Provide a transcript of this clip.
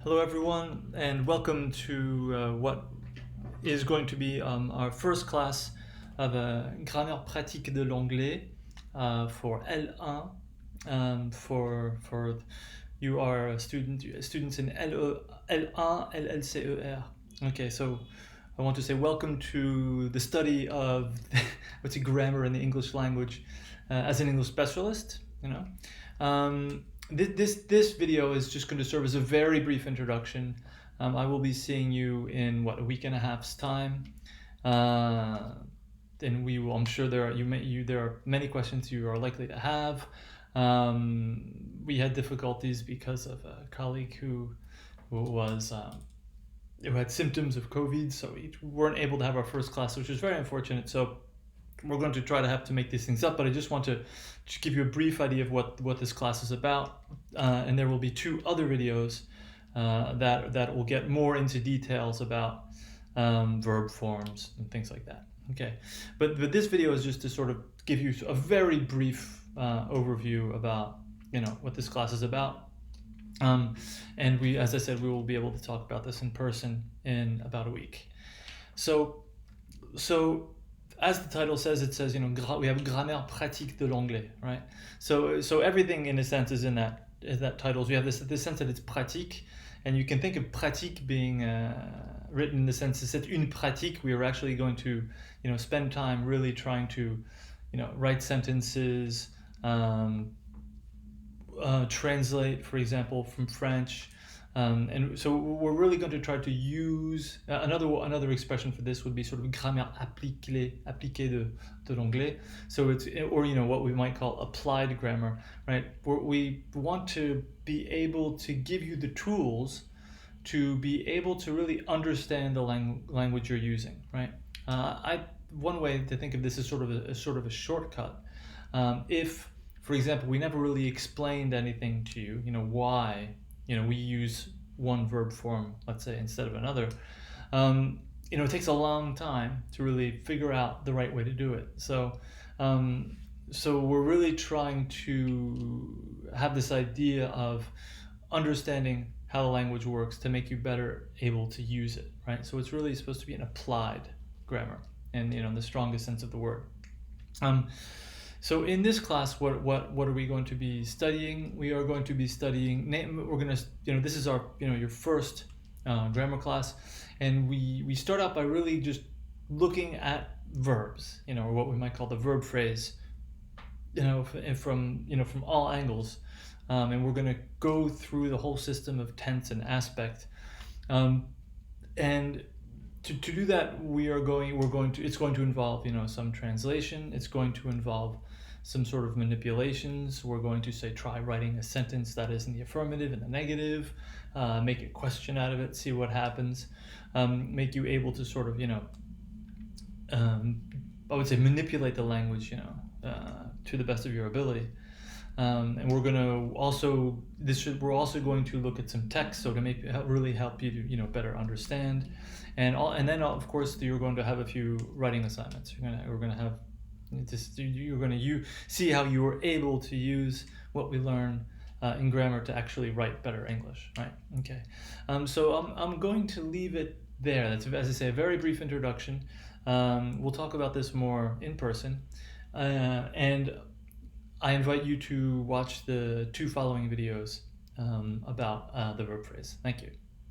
Hello everyone, and welcome to what is going to be our first class of Grammaire pratique de l'anglais for L1. For you are students in L1 LLCER. Okay, so I want to say welcome to the study of what's grammar in the English language as an English specialist. This video is just going to serve as a very brief introduction. I will be seeing you in a week and a half's time, and we will. I'm sure there are many questions you are likely to have. We had difficulties because of a colleague who had symptoms of COVID, so we weren't able to have our first class, which was very unfortunate. So we're going to try to make these things up, but I just want to give you a brief idea of what this class is about, and there will be two other videos that will get more into details about verb forms and things like that. Okay, but this video is just to sort of give you a very brief overview about what this class is about. And as I said, we will be able to talk about this in person in about a week. So as the title says, it says, we have Grammaire pratique de l'anglais, right? So everything in a sense is in that title. So we have this sense that it's pratique, and you can think of pratique being written in the sense that c'est une pratique. We are actually going to, spend time really trying to, write sentences, translate, for example, from French. And so we're really going to try to use another expression for this would be sort of grammaire appliquée de l'anglais. So it's, or what we might call applied grammar, right? We want to be able to give you the tools to be able to really understand the language you're using, right? One way to think of this is sort of a shortcut. If, for example, we never really explained anything to you, why we use one verb form, let's say, instead of another. It takes a long time to really figure out the right way to do it. So we're really trying to have this idea of understanding how the language works to make you better able to use it, right? So it's really supposed to be an applied grammar, and in the strongest sense of the word. So in this class, what are we going to be studying? We are going to be studying. This is our your first grammar class, and we start out by really just looking at verbs, or what we might call the verb phrase, from all angles, and we're going to go through the whole system of tense and aspect, and to do that, it's going to involve some translation. It's going to involve some sort of manipulations. We're going to say try writing a sentence that is in the affirmative and the negative, make a question out of it, see what happens, make you able to sort of I would say manipulate the language to the best of your ability. And we're also going to look at some text, so to really help you to better understand, and then of course you're going to have a few writing assignments. We're going to have you're going to see how you are able to use what we learn in grammar to actually write better English, right? Okay. So I'm going to leave it there. That's, as I say, a very brief introduction. We'll talk about this more in person, and I invite you to watch the two following videos about the verb phrase. Thank you.